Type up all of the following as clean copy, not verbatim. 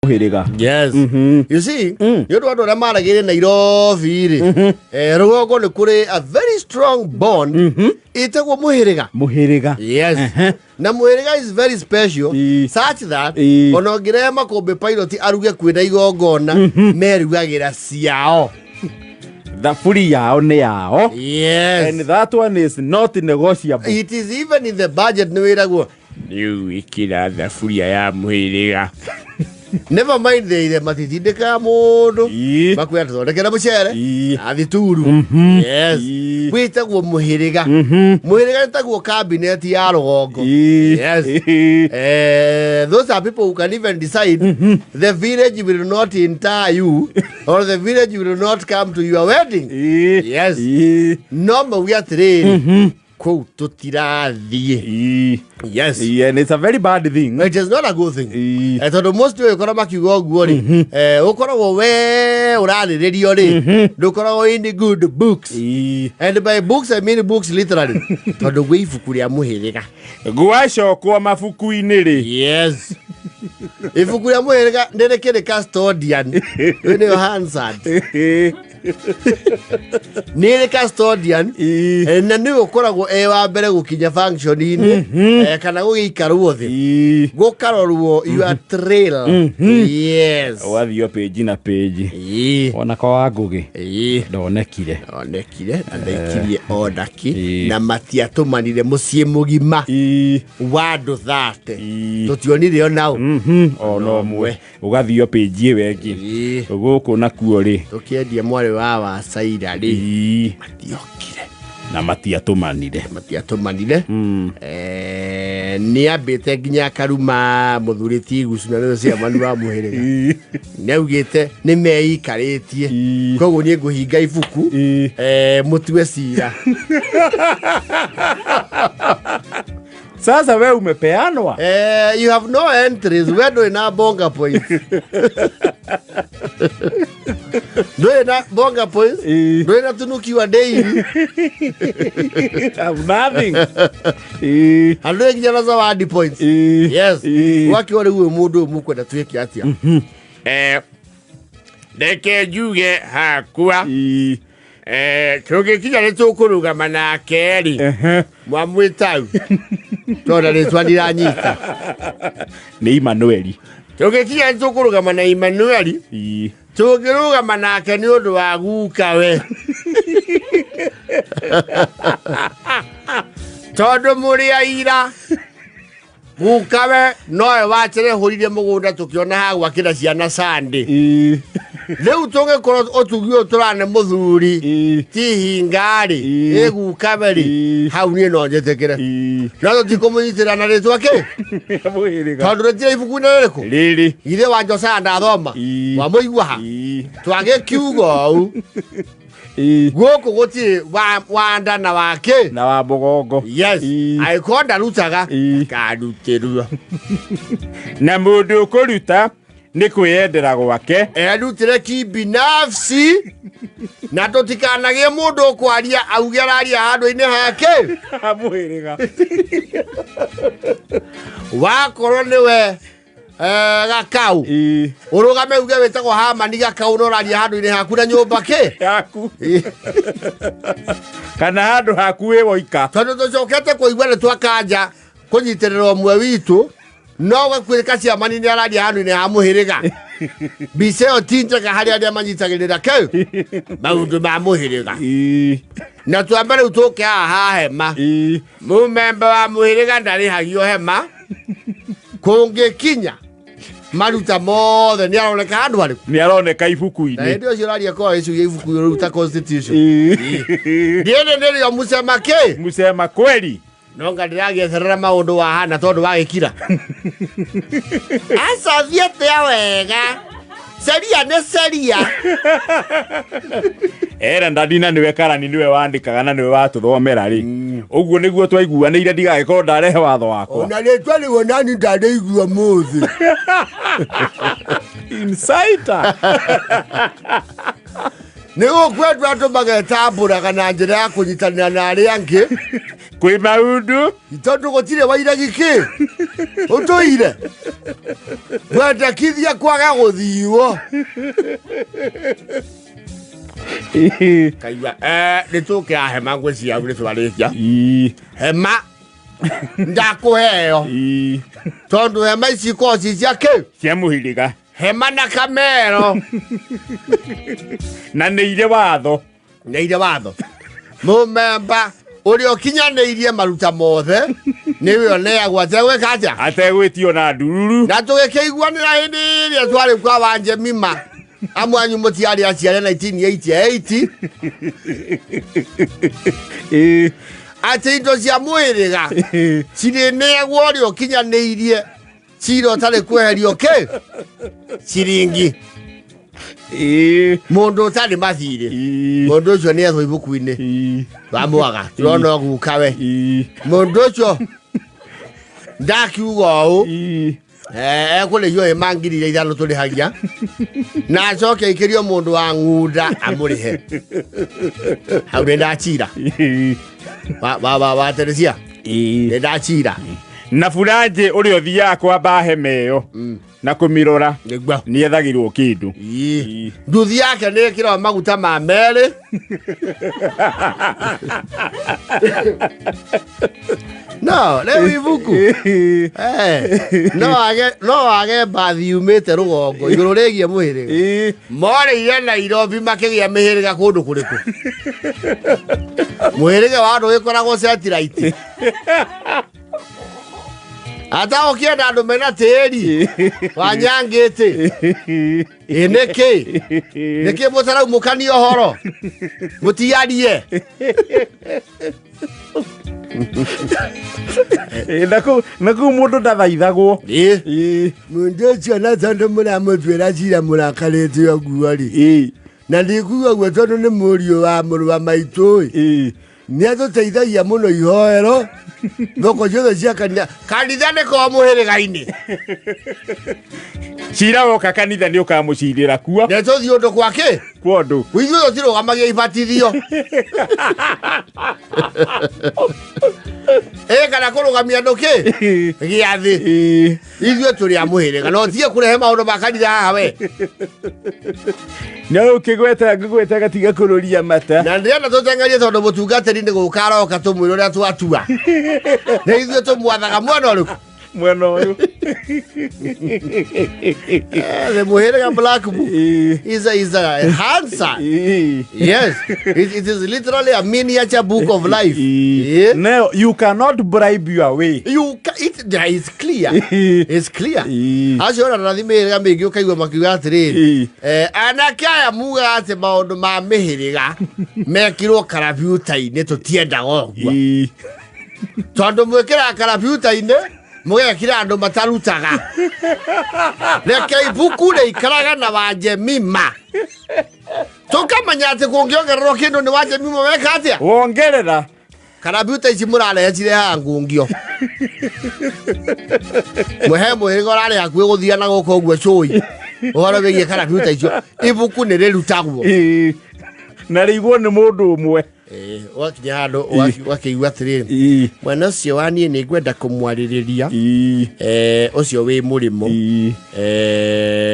muhiriga. Yes. You see, you don't know mara gere Nairobi. Rugongo ni kuri a very strong bond. Itagwo muhiriga. Muhiriga. Yes. Na muhiriga is very special such that onogire makombe pilot aruge kwina igongona merugagira ciao. The fully yao ne yao. Yes. And that one is not negotiable. It is even in the budget no irago. You ikira the fully ya muhiriga. Never mind the matitindeka mundu bakwya thondekera mucere athituru. Yes. Gwitagwo muhiriga. Muhiriga nitagwo cabinet ya rugongo. Yes. Those are people who can even decide the village will not enter you or the village will not come to your wedding. Yes. No we are trained. Yes. And it's a very bad thing. It is not a good thing. I thought most of you are going to go in the good books. And by books, I mean books literally. To the way Fukuria Muhiriga. Guasho kwa mafuku iniri. Yes. If Fukuria Muhiriga, then they get a custodian. When your hands are. Nere custodian na ni ukoragwo wa mbere gukinya function ini kana gugikarwo thi gukarorwo your trail. Yes, wathio page na page ona kwa ngugi ndonekire andaikirie odaki na matiatumanire mucie mugima wandu 30 tutionire ona no mwe ugathio page wengi guku nakuo ri tukiendia mwari wa saira ri matiokire na matiatumanire ni abete nginya karuma muthuriti gucuna no cia manu wa muhiriga neugite ni meikaritie koguo ni nguhinga ibuku mutwe cira. Sasa wewe umepeanwa. You have no entries. Wewe ndo ina bonga points. Ndo ina bonga points. Ndo ina tunukiwa daily. Have nothing. Ando kijana za wadi points. Yes. Waki wale uwe mundu mukwenda tuweke atia. Deke juge hakua. Tugikinya nitukuruga manakeri mwamwitau tonda nitwandira nyita ni Emmanuel. Tugikinya nitukuruga mana Emmanuel tugiruga manake ni undu wa guka we tondu muri aira gukawe noe wachere hurire mugunda tukiona ha gwakira ciana Sunday leu tonge koro otugio turane muthuri ti hingari egukaberi hau ni no njetekere nazo tikomunyitira na ritwa ke tondu retire ibuku nereko riri ire wanjo sanda thoma wa muigwa ha twage kiugo goko goti wanda na wake na wa bogogo. Yes. Aikonda rutaga karuterwa na mundu kuruta ni kwiyendera gwake rutire kibinafsi na tutikanagie mundu kwaria auge araria handu-ini hake muhiriga wakorwo niwe gakau urugame uge wetagwo hamani gakau no raria handu-ini haku na nyumba ke yaku kana handu haku we woika tondu tucokete kuigua ni twakanja kunyitirira mwe witu no gakwirika cia mani ni araria handu-ini ha muhiriga biseo tinjaga hari aria manyitagirira kau maundu ma muhiriga na twambere utoke haha hema mumemba wa muhiriga ndari hagio hema kungikinya maruta mothe ni aroneka handu ari ni aroneka ibuku-ini na ndio ciraria kwa icu ibuku ruta constitution ndiene ndio musema kweli nonga ndiragetherera maundu wa hana tondu wagikira asa viete wega seria ne seria era ndadina niwe karani niwe wandikaga na niwe watuthomera ri uguo niguo twaiguanire ndigagiko ndarehe watho wakwa ona letwa ni wonani ndadeigua muthi insider nigo kwetwa tumageta mbura kana njira ya kunyitanira na aria angi Kwĩ maundu itondu gutire waira giki utuire gwendekithia kwaga guthiiwo kaigua nitukia hema ngwĩcia nĩtwarĩkia hema ndakuheo tondu hema ici koci cia kĩ cia muhiriga hema na kamero na nĩ irĩ watho mũmemba ũrĩa ũkinyanĩirie maruta mothe nĩwe oneagwo ategwĩka atĩa ategwĩtio na ndururu na tũgĩkĩiguanĩra hĩndĩ ĩrĩa twarĩ kwa wanje mima amwe anyu mũtiarĩ aciare 1988 atĩ indo cia mwĩrĩga cirĩneagwo ũrĩa ũkinyanĩirie cira ũtarĩ kweherio kĩ ciringi mundu utari mathire mundu ucio ni etho ibuku-ini bamwaga turona gukawe mundu ucio ndakiuga u kule yo emangirire ithano turihagia na acoke ikirio mundu wa ngunda amurihe hau ndachira ba Teresia ndachira na furaje uri othia kwamba hema iyo na kumirora ni ethagirwo kindu nduthi yake nĩ kĩro maguta ma merĩ no leo ibuku no age bathi umĩte rũgongo igũrũ rĩgie mũhĩrĩga morĩire Nairobi makĩgĩa mĩhĩrĩga kũndũ kũrĩkũ mũhĩrĩga wa andũ wĩkoragwo satellite ata ukienda andu mena tĩri wanyangĩte nĩkĩ mũtaraumũkania ũhoro mũtiarie naku mũndũ ndathaithagwo mũndũ ũcio na tondũ mũramũtuĩra cira mũrakarĩte ũguo-rĩ na ndikuga guo tondũ nĩ mũriũ wa mũrũ wa maitũ-ĩ nĩatũteithagia mũno ihoero thoko ciothe cia kanitha nĩ kwa mũhĩrĩga-inĩ cira woka kanitha nĩ ũkamũcirĩra kuo netũthiĩ ũndũ gwakĩ kwa ũndũ ithuĩ tũtirũgamagia ibatithio kana kũrũgamia andũ kĩ gĩathĩ ithuĩ tũrĩ a mũhĩrĩga no tiĩ kũrehe maũndũ ma kanitha haha we no ngĩgweta gatiga kũrũria mata na ndĩrenda tũteng'erie tondũ mũtungatĩri nĩ gũka aroka tũmwĩre ũrĩa twatua na ithuĩ tũmwathaga mwena ũrĩkũ mwena ũyũ the muhiriga black book is a handsome yes it is literally a miniature book of life no you cannot bribe your way it's clear it's clear aciona na thimĩrĩga mĩingĩ ũkaigua makiuga atĩrĩrĩ anake aya muga atĩ maũndũ ma mĩhĩrĩga mekirwo karabiuta-inĩ tũtiendaga ũguo tondũ mwĩkĩra karabiuta-inĩ mugekira andu matarutaga reke ibuku rĩikaraga na wanje mima tukamenya atĩ kũngĩongererwo kĩndũ nĩ wanje mima weka atĩa wongerera karabiuta ici mũrarehe cirehaga ngũngio mwehe mũhĩrĩga ũrarĩ hakuhĩ gũthia na gũkũ ũguo cũi ũhoro wĩgiĩ karabiuta icio ibuku nĩ rĩrutagwo na rĩigwo nĩ mũndũ ũmwe wakinya handũ wakĩigua atĩrĩrĩ mwana ũcio wa niĩ nĩ ngwenda kũmwarĩrĩria ũcio wĩ mũrĩmo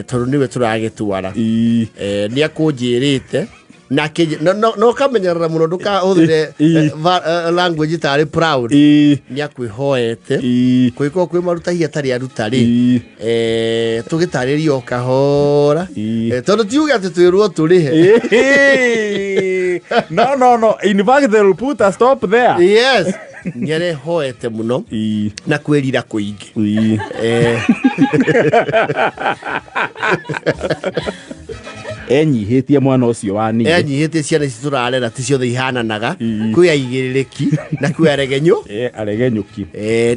tondũ nĩwe tũragĩtwara nĩ akũnjĩrĩte no kamenyerera mũno ndũkahũthĩre language tarĩ proud nĩ akwĩhoete kwĩkorwo kwĩ maruta hiya tarĩ aruta rĩ tũgĩtarĩria o kahora tondũ tiuge atĩ twĩrwo tũrĩhe no in fact they will put a stop there yes nĩarehoete mũno na kwĩrira kũingĩ enyihĩtie mwana ũcio wa niĩ enyihĩtie ciana ici tũrarera ti ciothe ihananaga kwĩ aigĩrĩrĩki na kwĩ aregenyũ aregenyũki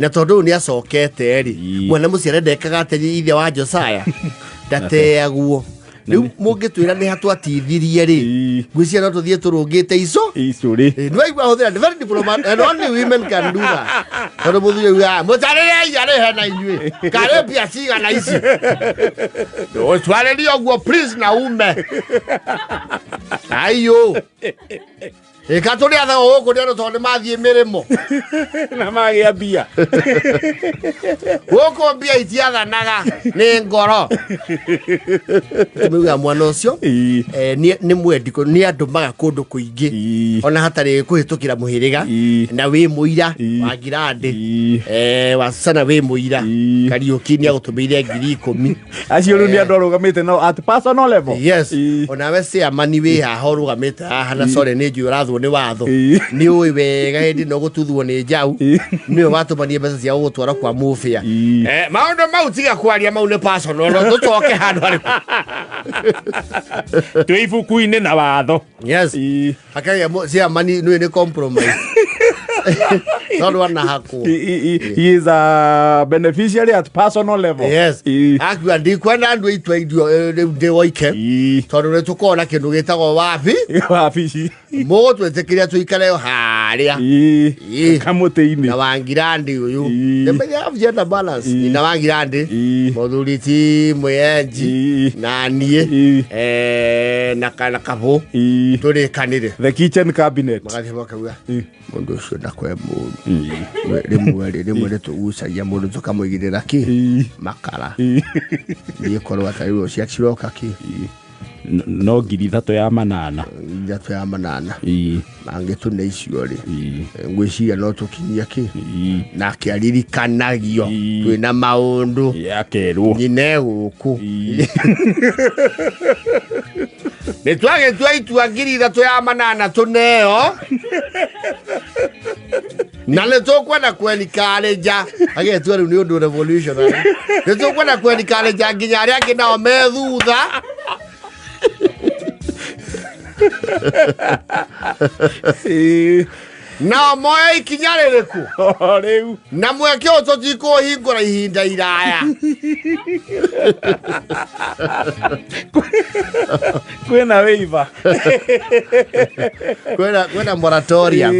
na tondũ nĩ acokete rĩ mwana mũciare ndekaga atĩ ithe wa Josiah ndateagwo rĩu mũngĩtwĩra nĩ hatwatithirie rĩ ngwĩciria no tũthiĩ tũrũngĩte ico rĩ nĩwaigua hũthĩra very diplomat and only women can do that tondũ mũthuri uga mũtarĩre iarĩhe na inyuĩ karĩ mbia cigana ici twarĩria ũguo please na ume Ayo. Katuri atha gũkũ nĩ andũ tondũ mathiĩ mĩrĩmo na magĩa mbia gũkũ mbia itiathanaga nĩ ngoro mauga mwana ũcio nĩ mwendi nĩ andũmaga kũndũ kũingĩ ona hatarĩ kũhĩtũkĩra mũhĩrĩga na wĩ mũira wa ngirandi wacana wĩ mũira Kariũki nĩ agũtũmĩire 10,000 acio rĩu nĩ andũ arũgamĩte nao at personal level. Yes, onawe ciamani wĩ haha ũrũgamĩte haha na core nĩ njũĩ ũrathwo nĩ watho nĩ ũĩ wega hĩndĩ no gũtuthwo nĩ njaũ nĩwe watũmania mbeca cia gũgũtwara kwa mũbĩa maũndũ mau tiga kwaria mau nĩ personal tũcoke handũ harĩkũ twĩ ibuku-inĩ na watho. Yes, akagĩa ciamani nĩ compromise not one hako. He is a beneficiary at personal level. Yes. Akua ndikwenda andu itwa idio de woike. Tondu ne tukona kindu gitagwo wapi? Wapi. Mo twetekiria tuikare haria. Kamuteini. Na wangirandi uyu. Ndemenya have gender balance. Na wangirandi. Moduliti mwenji na nie na kabo. Turi kanire. The kitchen cabinet. Magathi bakauga. Mundu ucio ndakwe mundu rimwe tugucagia mundu tukamwigirira ki makara ni korwo atari cia ciroka ki no 3,000 ya manana mangitune icio ri ngwiciria no tukinyia ki na kiaririkanagio twina maundu yakerwo nyine guku nĩ twagĩtua itua 3,000 ya manana tuneo na nĩ tũkwenda kwenikareja agetua rĩu nĩ ũndũ revolutionary nĩ tũkwenda kwenikareja nginya arĩa angĩ nao me thutha na moya ikinya rĩrĩkũ rĩu na mweke ũyũ tũtikũhingũra ihinda iraya kwĩna waiver kwĩna moratorium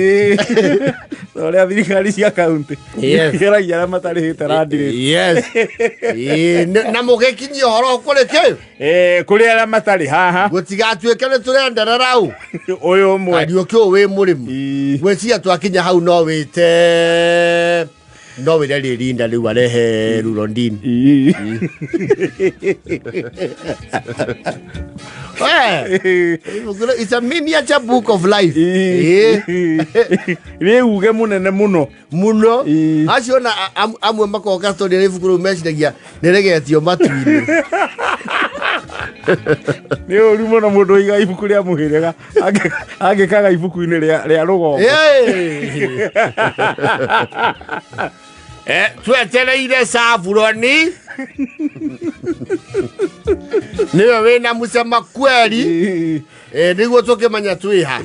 ũrĩa thirikari cia kaunti geragia arĩa matarĩhĩte randirĩti. Yes. Na mũgĩkinyia ũhoro kũrĩ kĩ kũrĩ arĩa matarĩ haha gũtigatuĩke nĩ tũrenderera ũũ ũyũ ũmwe Kariũki ũyũ wĩ mũrĩmu gwĩciria twakinya hau no wĩte no wĩre rĩrinda rĩu arehe Rurondini. It's a miniature book of life. Rĩuge mũnene mũno acio na amwe makoka tondũ rĩ ibuku rĩu meciragia nĩ rĩgetio matu-inĩ nĩ ũru mũno mũndũ ũiga ibuku rĩa mũhĩrĩga angĩkaga ibuku-inĩ rĩa rũgongo. Twetereire Savuroni niwe wĩna mũcema kweri nĩguo tũkĩmenya twĩha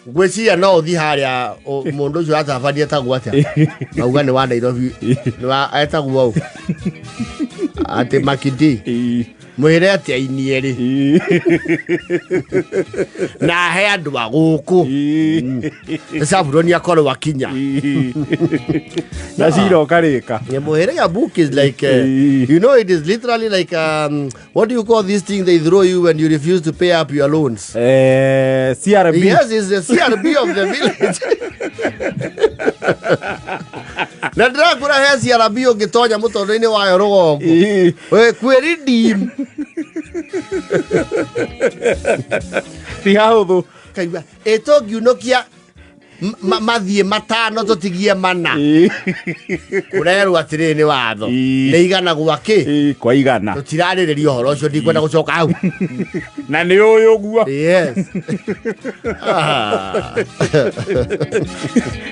ngwĩciria no ũthi harĩa mũndũ ũcio atabania etagwo atĩa auga nĩ wa Nairobi etagwo ũũ atĩ Makindi mwĩre atĩ ainie rĩ na he andũ a gũkũ Savuroni akorwo akinya na cira ũkarĩka. Muhiriga book is like you know, it is literally like what do you call this thing they throw you when you refuse to pay up your loans? CRB. Yes, it's the CRB of the village. Na ndĩrakũra he CRB ũngĩtonya mũtondũ-inĩ wayo rũgongo kwĩredeem ti hahũthũ kaigua ĩtũngiunũkia mathiĩ matano tũtigie mana ũrerwo atĩrĩ nĩ watho nĩ igana gwakĩ kwa igana tũtirarĩrĩria ũhoro ũcio ndikwenda gũcoka hau na nĩ ũyũ ũguo. Yes.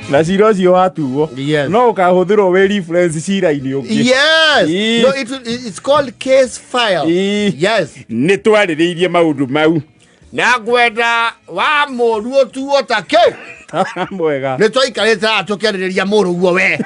Na cira ũcio watuo no ũkahũthĩrwo wĩ reference cira-inĩ ũngĩ. Yes. No, it's called case file. Yes. Nĩ twarĩrĩirie maũndũ mau na ngwenda wa mũruo tuo ta kĩ mwega nĩ tũikarĩte haha tũkĩarĩrĩria mũrũguo we